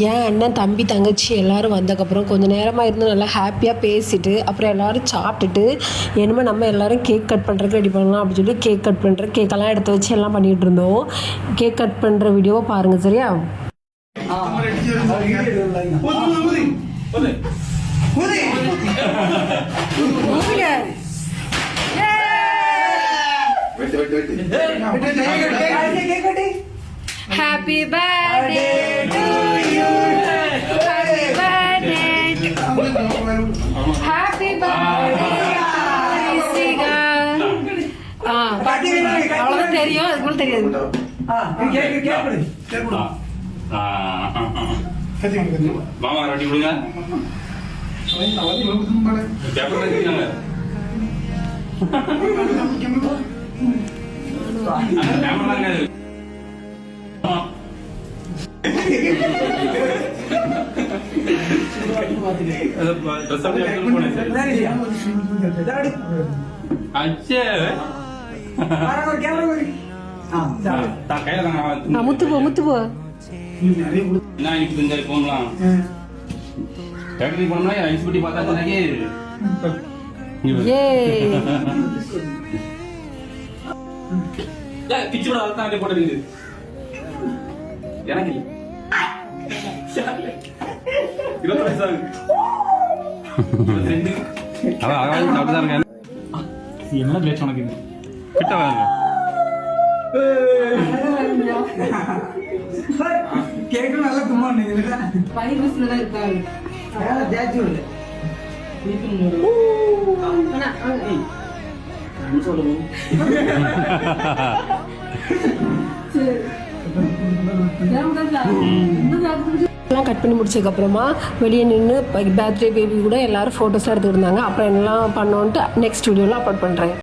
என் அண்ணன் தம்பி தங்கச்சி எல்லோரும் வந்ததுக்கப்புறம் கொஞ்சம் நேரமாக இருந்து நல்லா ஹாப்பியாக பேசிட்டு அப்புறம் எல்லோரும் சாப்பிட்டுட்டு இனிமேல் நம்ம எல்லோரும் கேக் கட் பண்ணுறதுக்கு ரெடி பண்ணலாம் அப்படின்னு சொல்லி கேக் கட் பண்ணுற கேக்கெல்லாம் எடுத்து வச்சு எல்லாம் பண்ணிகிட்டு இருந்தோம். கேக் கட் பண்ணுற வீடியோவை பாருங்கள் சரியா. Happy birthday to you. Happy birthday. Happy birthday. Isiga. அவ்வளவுதான் தெரியும், அதுக்குள்ள தெரியாது. மாமா ரெடி கொடுங்க. முத்து போ முத்து போ. போகலாம் ஃபேக்டரி போனோம்னா ஐஸ் பெட்டி பார்த்தா கிச்சோட அதான் போட்டு எனக்கு என்ன பேச்சு உனக்கு கிட்ட வாங்க கேக்கு நல்லா கும்மா எல்லாம் கட் பண்ணி முடிச்சதுக்கப்புறமா வெளியே நின்று பர்த்டே பேபி கூட எல்லாரும் ஃபோட்டோஸ்லாம் எடுத்துக்கிட்டு இருந்தாங்க. அப்புறம் என்னெல்லாம் பண்ணோன்ட்டு நெக்ஸ்ட் வீடியோவில் அப்லோட் பண்ணுறேன்.